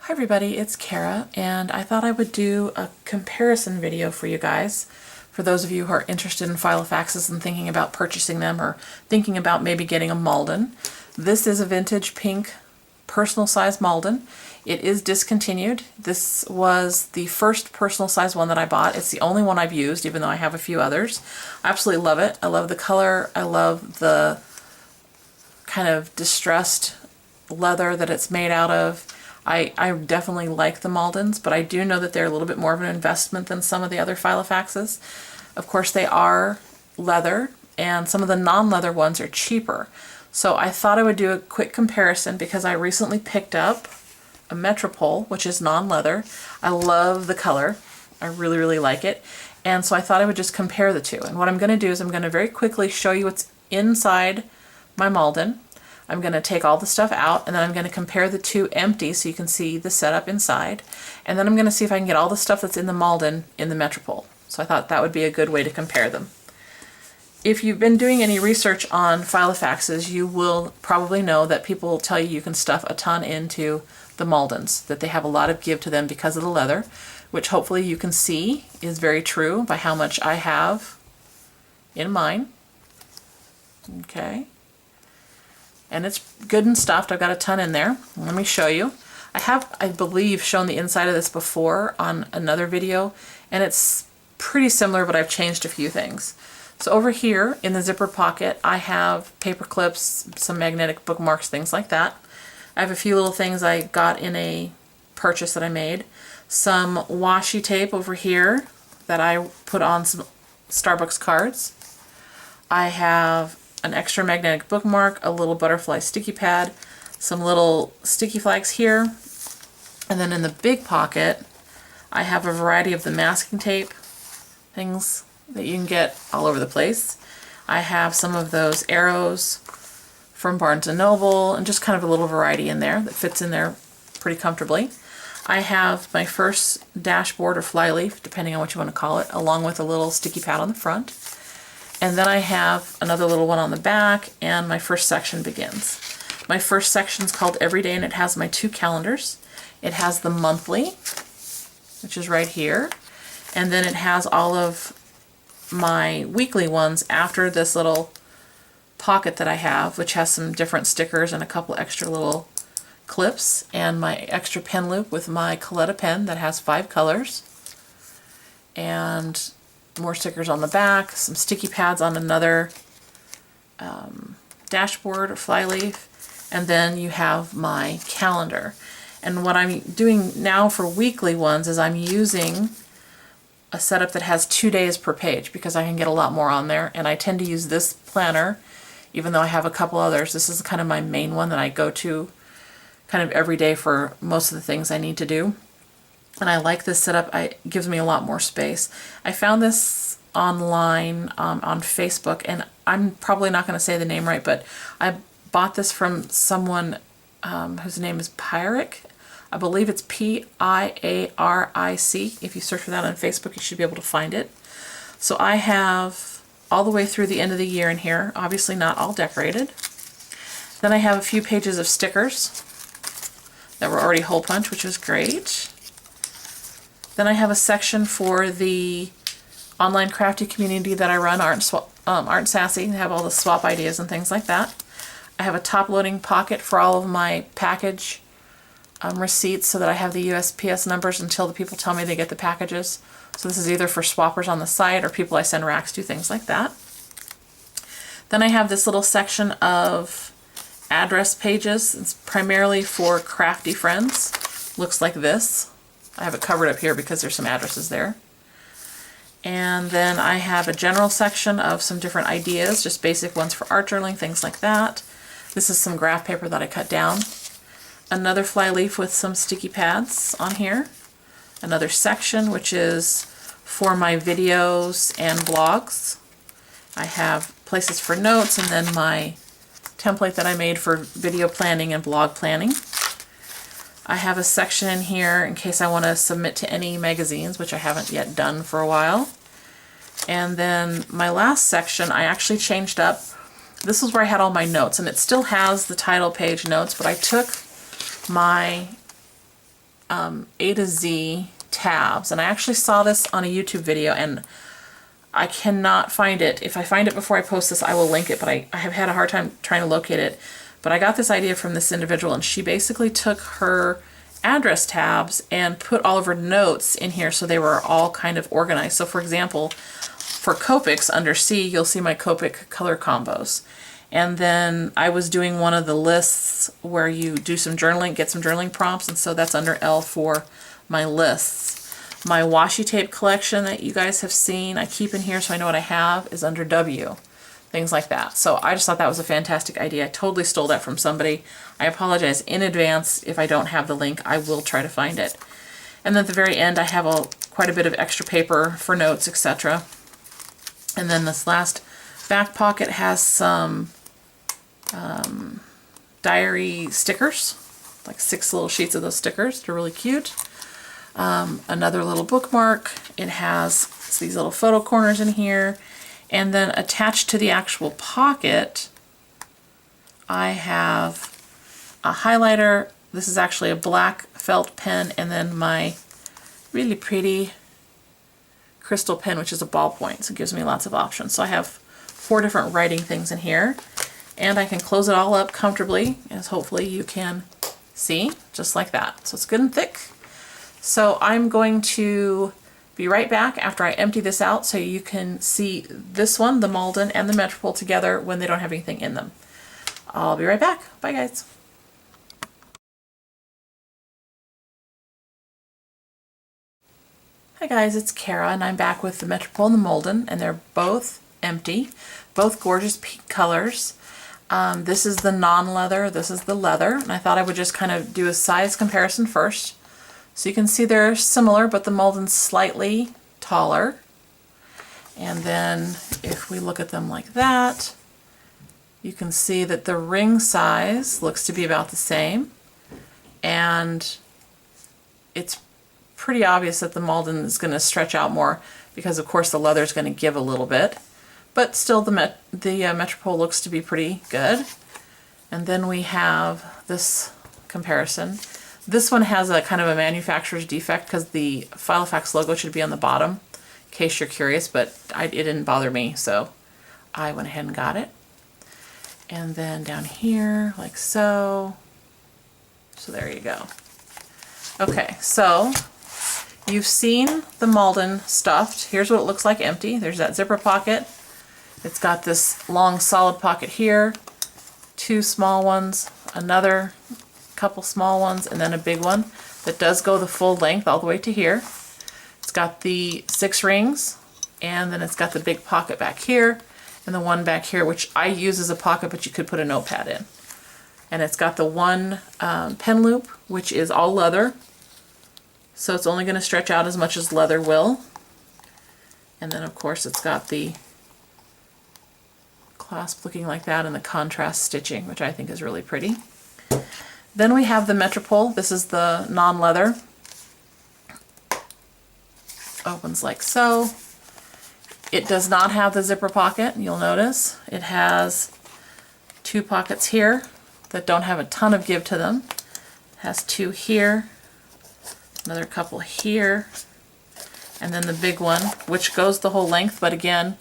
Hi everybody, it's Kara, and I thought I would do a comparison video for you guys, for those of you who are interested in Filofaxes and thinking about purchasing them or thinking about maybe getting a Malden. This is a vintage pink personal size Malden. It is discontinued. This was the first personal size one that I bought. It's the only one I've used, even though I have a few others. I absolutely love it. I love the color. I love the kind of distressed leather that it's made out of. I definitely like the Maldens, but I do know that they're a little bit more of an investment than some of the other Filofaxes. Of course, they are leather, and some of the non-leather ones are cheaper. So I thought I would do a quick comparison because I recently picked up a Metropol, which is non-leather. I love the color. I really, really like it. And so I thought I would just compare the two. And what I'm going to do is I'm going to very quickly show you what's inside my Malden. I'm going to take all the stuff out, and then I'm going to compare the two empty so you can see the setup inside. And then I'm going to see if I can get all the stuff that's in the Malden in the Metropol. So I thought that would be a good way to compare them. If you've been doing any research on Filofaxes, you will probably know that people tell you you can stuff a ton into the Maldens, that they have a lot of give to them because of the leather, which hopefully you can see is very true by how much I have in mine. Okay. And it's good and stuffed. I've got a ton in there. Let me show you. I have, I believe, shown the inside of this before on another video, and it's pretty similar, but I've changed a few things. So over here in the zipper pocket, I have paper clips, some magnetic bookmarks, things like that. I have a few little things I got in a purchase that I made. Some washi tape over here that I put on some Starbucks cards. I have an extra magnetic bookmark, a little butterfly sticky pad, some little sticky flags here, and then in the big pocket I have a variety of the masking tape things that you can get all over the place. I have some of those arrows from Barnes & Noble and just kind of a little variety in there that fits in there pretty comfortably. I have my first dashboard or flyleaf, depending on what you want to call it, along with a little sticky pad on the front. And then I have another little one on the back, and my first section begins. My first section is called Everyday, and it has my two calendars. It has the monthly, which is right here, and then it has all of my weekly ones after this little pocket that I have, which has some different stickers and a couple extra little clips, and my extra pen loop with my Coletta pen that has 5 colors, and more stickers on the back, some sticky pads on another dashboard or flyleaf, and then you have my calendar. And what I'm doing now for weekly ones is I'm using a setup that has 2 days per page because I can get a lot more on there, and I tend to use this planner even though I have a couple others. This is kind of my main one that I go to kind of every day for most of the things I need to do. And I like this setup. It gives me a lot more space. I found this online on Facebook, and I'm probably not going to say the name right, but I bought this from someone whose name is Pyric. I believe it's Piaric. If you search for that on Facebook, you should be able to find it. So I have all the way through the end of the year in here, obviously not all decorated. Then I have a few pages of stickers that were already hole punch, which was great. Then I have a section for the online crafty community that I run, Art and Sassy. They have all the swap ideas and things like that. I have a top-loading pocket for all of my package receipts so that I have the USPS numbers until the people tell me they get the packages. So this is either for swappers on the site or people I send racks to, things like that. Then I have this little section of address pages. It's primarily for crafty friends. Looks like this. I have it covered up here because there's some addresses there. And then I have a general section of some different ideas, just basic ones for art journaling, things like that. This is some graph paper that I cut down. Another flyleaf with some sticky pads on here. Another section which is for my videos and blogs. I have places for notes, and then my template that I made for video planning and blog planning. I have a section in here in case I want to submit to any magazines, which I haven't yet done for a while. And then my last section I actually changed up. This is where I had all my notes, and it still has the title page notes, but I took my A to Z tabs, and I actually saw this on a YouTube video and I cannot find it. If I find it before I post this, I will link it, but I have had a hard time trying to locate it. But I got this idea from this individual, and she basically took her address tabs and put all of her notes in here so they were all kind of organized. So for example, for Copics under C, you'll see my Copic color combos. And then I was doing one of the lists where you do some journaling, get some journaling prompts, and so that's under L for my lists. My washi tape collection that you guys have seen, I keep in here so I know what I have, is under W. Things like that. So I just thought that was a fantastic idea. I totally stole that from somebody. I apologize in advance if I don't have the link. I will try to find it. And then at the very end I have quite a bit of extra paper for notes, etc. And then this last back pocket has some diary stickers, like 6 little sheets of those stickers. They're really cute. Another little bookmark. It has these little photo corners in here. And then attached to the actual pocket, I have a highlighter. This is actually a black felt pen, and then my really pretty crystal pen, which is a ballpoint. So it gives me lots of options. So I have 4 different writing things in here. And I can close it all up comfortably, as hopefully you can see, just like that. So it's good and thick. So I'm going to be right back after I empty this out so you can see this one, the Malden and the Metropol together when they don't have anything in them. I'll be right back. Bye guys. Hi guys, it's Kara and I'm back with the Metropol and the Malden, and they're both empty, both gorgeous pink colors. This is the non-leather, this is the leather, and I thought I would just kind of do a size comparison first. So you can see they're similar, but the Malden's slightly taller. And then if we look at them like that, you can see that the ring size looks to be about the same. And it's pretty obvious that the Malden is going to stretch out more because of course the leather is going to give a little bit. But still the Metropol looks to be pretty good. And then we have this comparison. This one has a kind of a manufacturer's defect because the Filofax logo should be on the bottom, in case you're curious, but it didn't bother me, so I went ahead and got it. And then down here, like so. So there you go. Okay, so you've seen the Malden stuffed. Here's what it looks like empty. There's that zipper pocket. It's got this long solid pocket here, 2 small ones, another couple small ones, and then a big one that does go the full length all the way to here. It's got the 6 rings, and then it's got the big pocket back here, and the one back here, which I use as a pocket, but you could put a notepad in. And it's got the one pen loop, which is all leather, so it's only going to stretch out as much as leather will. And then of course it's got the clasp looking like that and the contrast stitching, which I think is really pretty. Then we have the Metropol. This is the non-leather. Opens like so. It does not have the zipper pocket, you'll notice. It has 2 pockets here that don't have a ton of give to them. It has 2 here, another couple here, and then the big one, which goes the whole length, but again,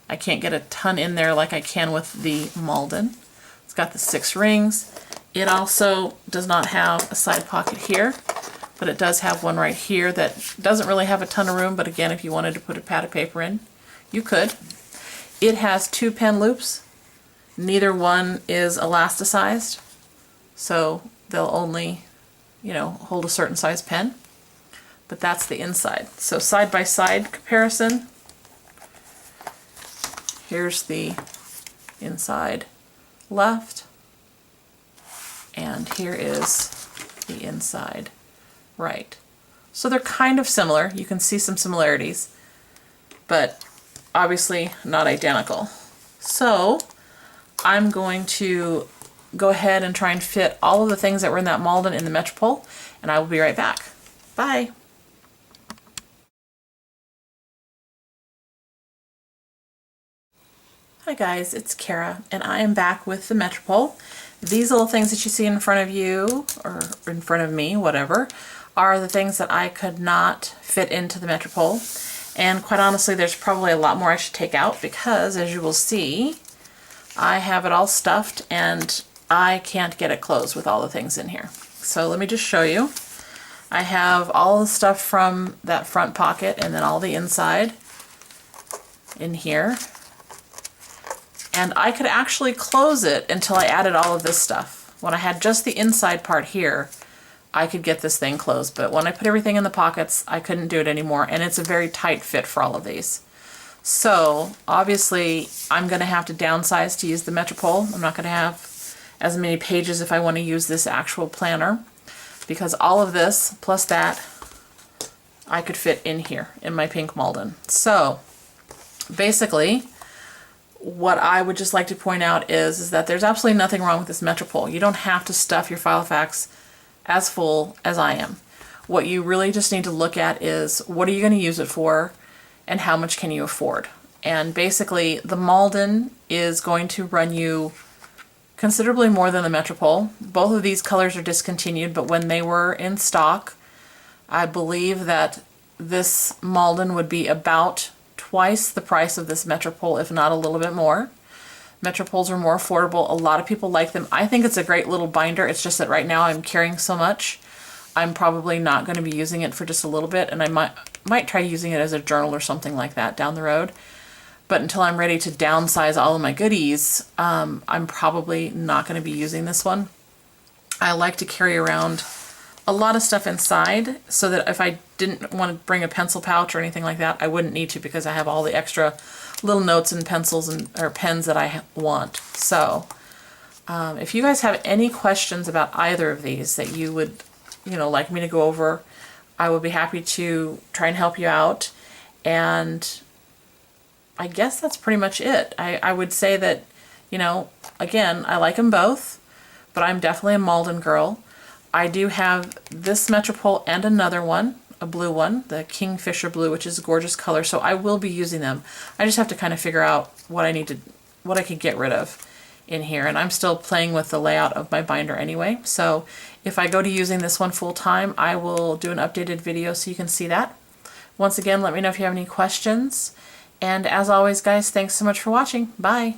I can't get a ton in there like I can with the Malden. It's got the 6 rings. It also does not have a side pocket here, but it does have one right here that doesn't really have a ton of room, but again, if you wanted to put a pad of paper in, you could. It has 2 pen loops. Neither one is elasticized, so they'll only, hold a certain size pen. But that's the inside. So side by side comparison. Here's the inside left. And here is the inside right. So they're kind of similar. You can see some similarities, but obviously not identical. So I'm going to go ahead and try and fit all of the things that were in that Malden in the Metropol, and I will be right back. Bye. Hi guys, it's Kara, and I am back with the Metropol. These little things that you see in front of you, or in front of me, whatever, are the things that I could not fit into the Metropol. And quite honestly, there's probably a lot more I should take out because, as you will see, I have it all stuffed and I can't get it closed with all the things in here. So let me just show you. I have all the stuff from that front pocket and then all the inside in here. And I could actually close it until I added all of this stuff. When I had just the inside part here, I could get this thing closed. But when I put everything in the pockets, I couldn't do it anymore. And it's a very tight fit for all of these. So obviously I'm going to have to downsize to use the Metropol. I'm not going to have as many pages if I want to use this actual planner, because all of this plus that I could fit in here in my pink Malden. So basically what I would just like to point out is that there's absolutely nothing wrong with this Metropol. You don't have to stuff your Filofax as full as I am. What you really just need to look at is what are you going to use it for and how much can you afford. And basically the Malden is going to run you considerably more than the Metropol. Both of these colors are discontinued, but when they were in stock, I believe that this Malden would be about twice the price of this Metropol, if not a little bit more. Metropols are more affordable. A lot of people like them. I think it's a great little binder. It's just that right now I'm carrying so much, I'm probably not going to be using it for just a little bit, and I might try using it as a journal or something like that down the road. But until I'm ready to downsize all of my goodies, I'm probably not going to be using this one. I like to carry around a lot of stuff inside so that if I didn't want to bring a pencil pouch or anything like that, I wouldn't need to because I have all the extra little notes and pencils and or pens that I want. So if you guys have any questions about either of these that you would, like me to go over, I would be happy to try and help you out. And I guess that's pretty much it. I would say that, again, I like them both, but I'm definitely a Malden girl. I do have this Metropol and another one, a blue one, the Kingfisher blue, which is a gorgeous color, so I will be using them. I just have to kind of figure out what I could get rid of in here, and I'm still playing with the layout of my binder anyway. So if I go to using this one full time, I will do an updated video so you can see that. Once again, let me know if you have any questions. And as always, guys, thanks so much for watching. Bye.